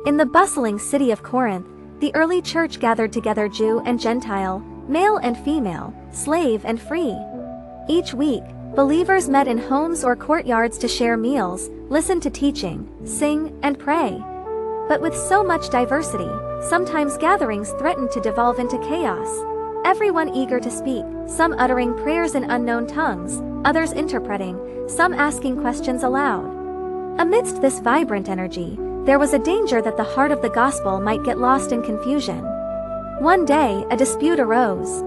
In the bustling city of Corinth, the early church gathered together Jew and Gentile, male and female, slave and free. Each week, believers met in homes or courtyards to share meals, listen to teaching, sing, and pray. But with so much diversity, sometimes gatherings threatened to devolve into chaos. Everyone eager to speak, some uttering prayers in unknown tongues, others interpreting, some asking questions aloud. Amidst this vibrant energy, there was a danger that the heart of the gospel might get lost in confusion. One day, a dispute arose.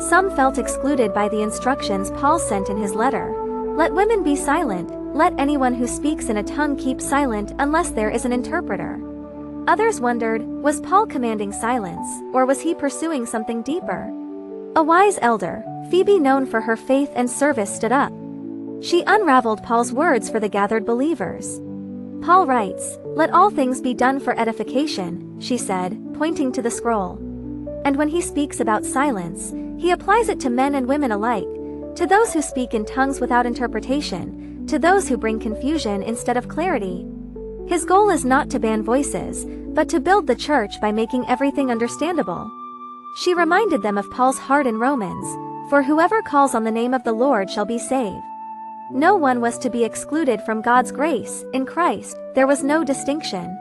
Some felt excluded by the instructions Paul sent in his letter. Let women be silent, let anyone who speaks in a tongue keep silent unless there is an interpreter. Others wondered, was Paul commanding silence, or was he pursuing something deeper? A wise elder, Phoebe, known for her faith and service, stood up. She unraveled Paul's words for the gathered believers. Paul writes, "Let all things be done for edification," she said, pointing to the scroll. And when he speaks about silence, he applies it to men and women alike, to those who speak in tongues without interpretation, to those who bring confusion instead of clarity. His goal is not to ban voices, but to build the church by making everything understandable. She reminded them of Paul's heart in Romans, "For whoever calls on the name of the Lord shall be saved." No one was to be excluded from God's grace. In Christ, there was no distinction.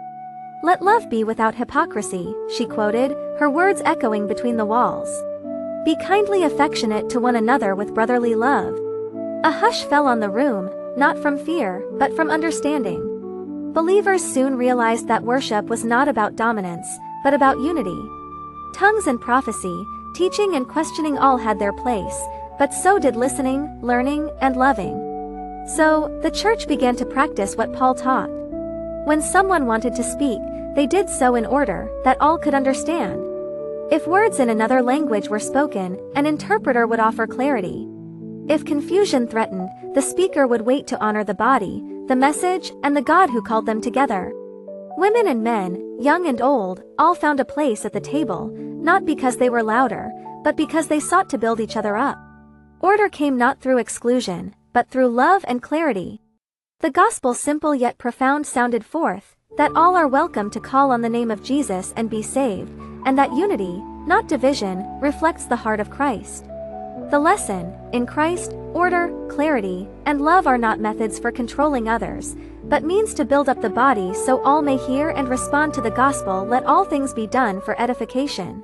"Let love be without hypocrisy," she quoted, her words echoing between the walls. "Be kindly affectionate to one another with brotherly love." A hush fell on the room, not from fear, but from understanding. Believers soon realized that worship was not about dominance, but about unity. Tongues and prophecy, teaching and questioning all had their place, but so did listening, learning, and loving. So, the church began to practice what Paul taught. When someone wanted to speak, they did so in order that all could understand. If words in another language were spoken, an interpreter would offer clarity. If confusion threatened, the speaker would wait to honor the body, the message, and the God who called them together. Women and men, young and old, all found a place at the table, not because they were louder, but because they sought to build each other up. Order came not through exclusion, but through love and clarity. The gospel, simple yet profound, sounded forth, that all are welcome to call on the name of Jesus and be saved, and that unity, not division, reflects the heart of Christ. The lesson: in Christ, order, clarity, and love are not methods for controlling others, but means to build up the body so all may hear and respond to the gospel. Let all things be done for edification.